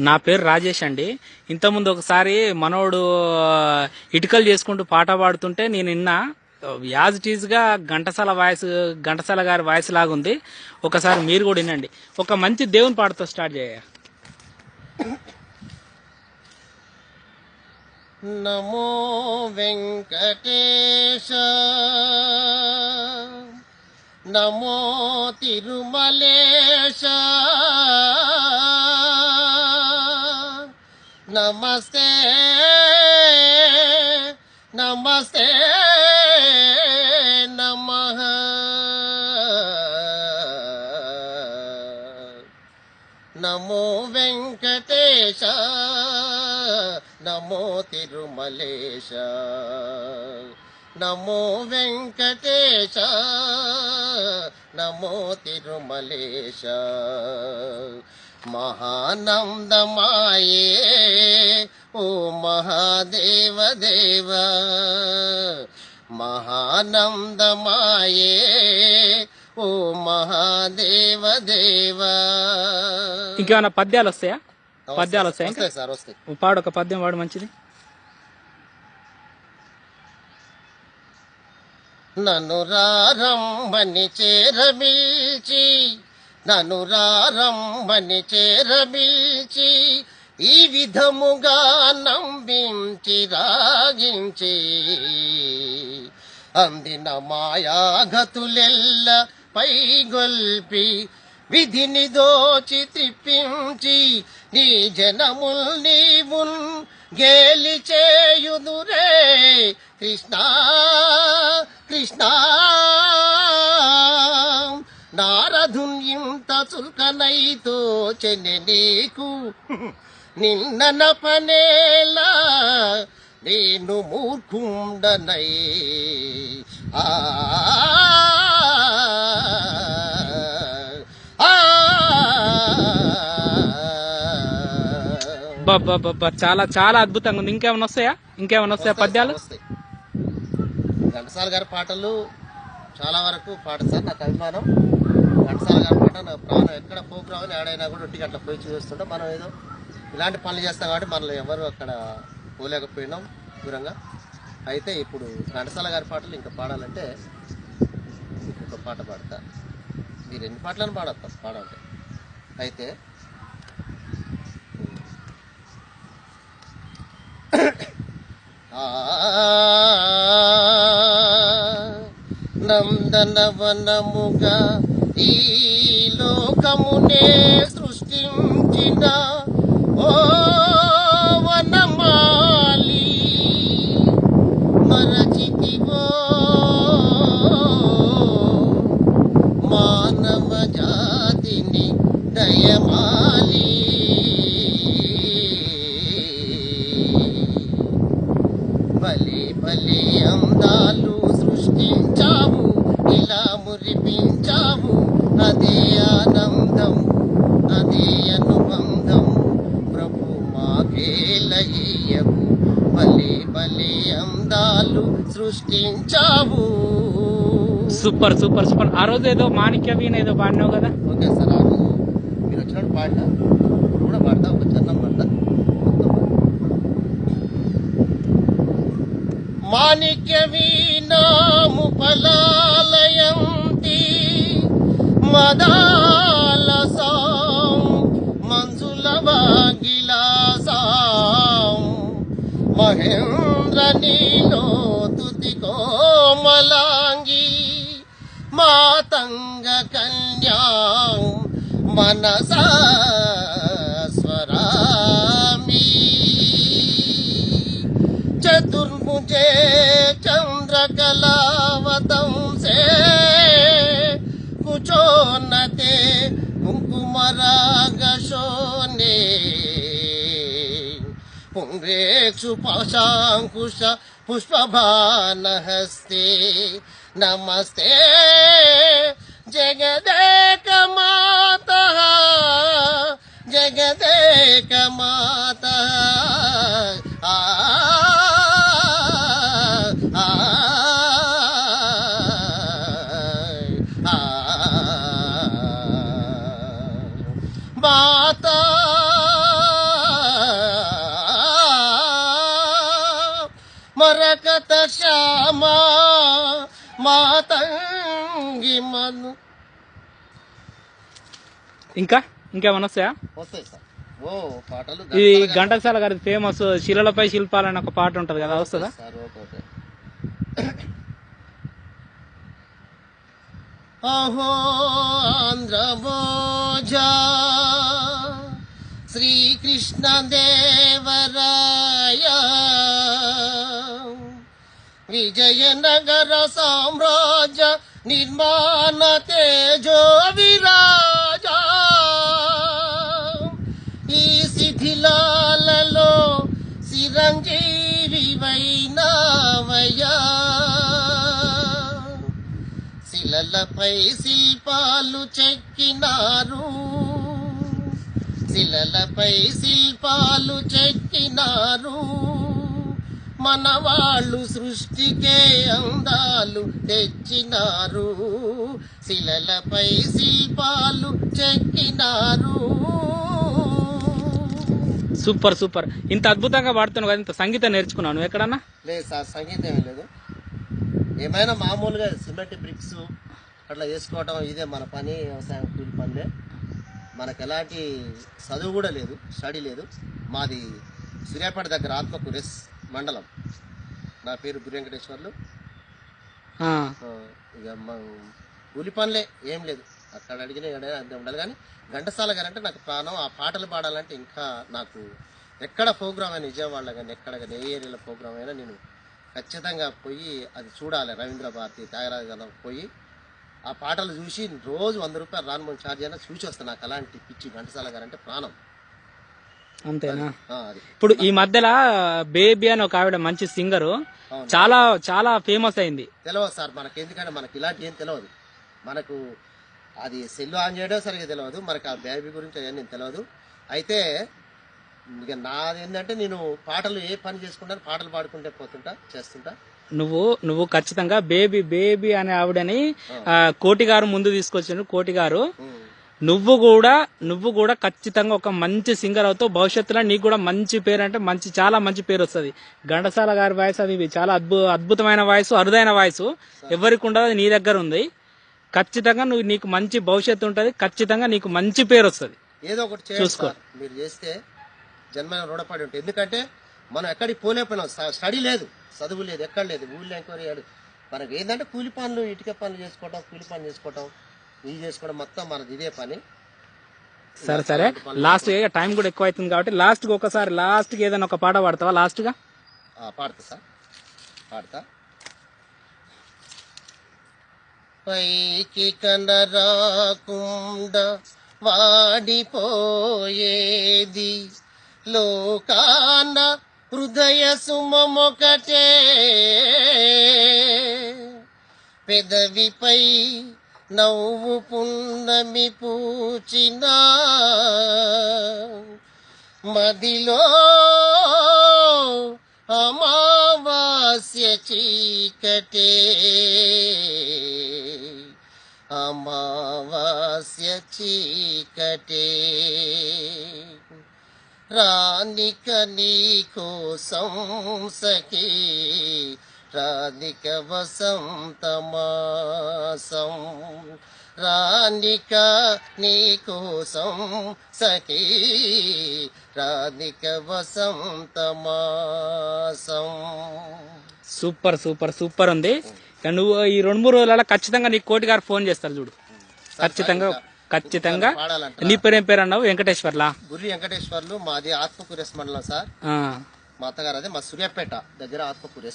నా పేరు రాజేష్ అండి. ఇంతకుముందు ఒకసారి మనోడు ఇటుకలు చేసుకుంటూ పాట పాడుతుంటే నేను విన్నా. యాజ్ ఇట్ ఈజ్ గా ఘంటసాల గారి వాయిస్ లాగుంది. ఒకసారి మీరు కూడా వినండి. ఒక మంచి దేవుని పాటతో స్టార్ట్ చేయ. నమో వెంకటేశ, నమో తిరుమలేశ, నమస్తే నమస్తే నమః. నమో వెంకటేశ, నమో తిరుమలేశ, నమో వెంకటేశ, నమో తిరుమలేశ. మహానందమాయే ఓ మహాదేవ దేవ, మహానందమాయే ఓ మహాదేవ దేవ. ఇంకేమైనా పద్యాలు వస్తాయా? పద్యాలు వస్తాయి సార్? వస్తాయి. పాడు, ఒక పద్యం వాడు మంచిది. నన్ను రారమ్మని చేరమిల్చి, నన్ను రారమ్మని చేరమిల్చి, ఈ విధముగా నంబించి రాగించి, అందిన మాయాగతులెల్ల పైగొల్పి, విధిని దోచి త్రిప్పించి, నీ జనముల్ నీవున్ గేలి చేయుదురే కృష్ణ కృష్ణ. నారదున్ ఇంత చుల్కనైతో చెన్నె నీకు, నిన్న నపనేలా నేను మూర్ఖుండనై. ఆ చాలా చాలా అద్భుతంగా ఉంది. ఇంకేమైనా వస్తాయా? పద్యాలు? ఘంటసాల గారి పాటలు చాలా వరకు పాట సార్, నాకు అభిమానం. ఘంటసాల గారి పాట నా ప్రాణం. ఎక్కడ ప్రోగ్రామ్ ఆడైనా కూడా ఒట్టికి అట్లా పోయి చూస్తుంటే, మనం ఏదో ఇలాంటి పనులు చేస్తాం కాబట్టి మనల్ని ఎవరు అక్కడ పోలేకపోయినాం దూరంగా. అయితే ఇప్పుడు ఘంటసాల గారి పాటలు ఇంకా పాడాలంటే ఇంకొక పాట పాడతా. మీరు ఎన్ని పాటలను పాడాలంటే అయితే నందనవనముగా ఈ లోకమునే సృష్టించిన ఓ వనమాలి, మరచితివో మానవ జాతిని దయమాలి. బలి బలి అందాలు సృష్టించావు, ఇలా మురిపించావు, అదే ఆనందం, అదే అనుబంధం. ప్రభు మాకేలయ్యవు, బలి బలి అందాలు సృష్టించావు. Super super super. ఆ రోజు ఏదో మాణిక్య వీణ ఏదో పాడినావు కదా? ఓకే సార్, ఆ రోజు మీరు వచ్చినప్పుడు పాడినా, ఇప్పుడు కూడా పాడతా. ఒక చరణం పాడతా. మాణిక్య వీణాము పలాలయంతి మదాలసాం, మంజుల వాగిలాసాం, మహేంద్ర నీలో తుతి కోమలాంగి, మాతంగ కన్యాం మనసా స్వరామి. చతుర్భుజే చంద్రకళావతంసే, కుచోన్నతే కుంకుమరాగశోనే, పుండ్రేక్షు పాశాంకుశ పుష్పభానహస్తే, నమస్తే జగదేక మాతః, జగదేక మాతః. మాతా మరకత శ్యామ మాతంగి మను. ఇంకా ఇంకేమన్నా వస్తాయా? వస్తాయి సార్. ఓ పాటలు ఇది ఘంటసాల గారి ఫేమస్ శిలలపై శిల్పాలని ఒక పాట ఉంటది కదా, వస్తుందా? Sir okay. అహో ఆంధ్రభోజా శ్రీకృష్ణదేవరాయ విజయనగర సామ్రాజ్య నిర్మాణ తేజో విరాజ ఈ శిథిలాలలో చిరంజీవి వైనావయ్యా శిలలపై శిల్పాలు చెక్కినారు శిలలపై శిల్పాలు చెక్కినారు మనవాళ్ళు సృష్టికే అందాలు తెచ్చినారు శిలలపై శిల్పాలు చెక్కినారు. Super super. ఇంత అద్భుతంగా పాడుతున్నావు కదా, ఇంత సంగీతం నేర్చుకున్నావు నువ్వు ఎక్కడన్నా? లేదు సార్, సంగీతం ఏం లేదు. ఏమైనా మామూలుగా సిమెంట్ బ్రిక్స్ అట్లా వేసుకోవటం ఇదే మన పని, వ్యవసాయం కూలి పనిలే. మనకు ఎలాంటి చదువు కూడా లేదు, స్టడీ లేదు. మాది సూర్యాపేట దగ్గర ఆత్మకూరు మండలం. నా పేరు గురి వెంకటేశ్వర్లు. ఇక కూలి పనులే, ఏం లేదు. అక్కడ అడిగిన అంతే ఉండాలి. కానీ ఘంటసాల గారు అంటే నాకు ప్రాణం. ఆ పాటలు పాడాలంటే ఇంకా నాకు ఎక్కడ ప్రోగ్రామ్ అయినా, విజయవాడలో కానీ ఎక్కడ కానీ ఏ ఏరియాలో ప్రోగ్రామ్ అయినా నేను ఖచ్చితంగా పోయి అది చూడాలి. రవీంద్ర భారతి, త్యాగరాజ గారు పోయి ఆ పాటలు చూసి రోజు 100 రూపాయలు రాను ఛార్జ్ అయినా చూసి వస్తాను. నాకు అలాంటి పిచ్చి ఘంటసాల గారు అంటే ప్రాణం. అంతేనా? ఇప్పుడు ఈ మధ్యలో బేబీ అని ఒక ఆవిడ మంచి సింగరు చాలా చాలా ఫేమస్ అయింది. తెలియదు సార్ మనకి, ఎందుకంటే మనకి ఇలాంటి ఏం తెలియదు. మనకు అది సెల్ ఆన్ చేయడం సరిగ్గా తెలియదు. మనకు ఆ బేబీ గురించి అవన్నీ తెలియదు. అయితే ఇక నాది ఏంటంటే నేను పాటలు ఏ పని చేసుకుంటాను, పాటలు పాడుకుంటే పోతుంటా, చేస్తుంటా. నువ్వు ఖచ్చితంగా బేబీ బేబీ అనే ఆవిడని కోటి గారు ముందు తీసుకొచ్చాడు. కోటి గారు నువ్వు కూడా ఖచ్చితంగా ఒక మంచి సింగర్ అవుతావు. భవిష్యత్తులో నీకు కూడా మంచి పేరు, అంటే మంచి చాలా మంచి పేరు వస్తుంది. ఘంటసాల గారి వాయిస్ అది చాలా అద్భుతమైన వాయిస్, అరుదైన వాయిస్, ఎవరికి ఉండదు, నీ దగ్గర ఉంది. ఖచ్చితంగా నీకు మంచి భవిష్యత్తు ఉంటుంది. ఖచ్చితంగా నీకు మంచి పేరు వస్తుంది. ఏదో ఒకటి చూసుకో, మీరు చేస్తే జన్మ రుణపడి ఉంటుంది. ఎందుకంటే మనం ఎక్కడికి పోలేకపోయినాం. స్టడీ లేదు, చదువు లేదు, ఎక్కడ లేదు. ఊళ్ళో ఎంక్వైరీ మనకి ఏంటంటే కూలి పనులు, ఇటుక పనులు చేసుకోవటం, కూలి పనులు చేసుకోవటం, ఇవి చేసుకోవడం, మొత్తం మనది ఇదే పని. సరే లాస్ట్ టైం కూడా ఎక్కువ అవుతుంది కాబట్టి లాస్ట్ ఏదైనా ఒక పాట పాడతావా? లాస్ట్ గా పాడతా సార్, పాడతా. పైకి కనరాకుండా వాడిపోయేది లోకాన హృదయ సుమమొకటే పెదవిపై నవ్వు పున్నమి పూచినా మదిలో అమావాస్య చీకటే అమావాస్య చీకటే రానిక నీ కోసం సఖీ రానిక వసంతమాసం రానిక నీ కోసం సఖీ రానిక వసంతమాసం. సూపర్ సూపర్ సూపర్ ఉంది. నువ్వు ఈ 2-3 రోజులలో ఖచ్చితంగా నీకు కోటి గారు ఫోన్ చేస్తారు చూడు. ఖచ్చితంగా. నీ పేరు ఏం పేరు అన్నావు? వెంకటేశ్వర్లా? గురి వెంకటేశ్వర్లు. మాది ఆత్మకూరు మండలం సార్. మా అత్తగారు అదే మా సూర్యాపేట దగ్గర ఆత్మకూరు.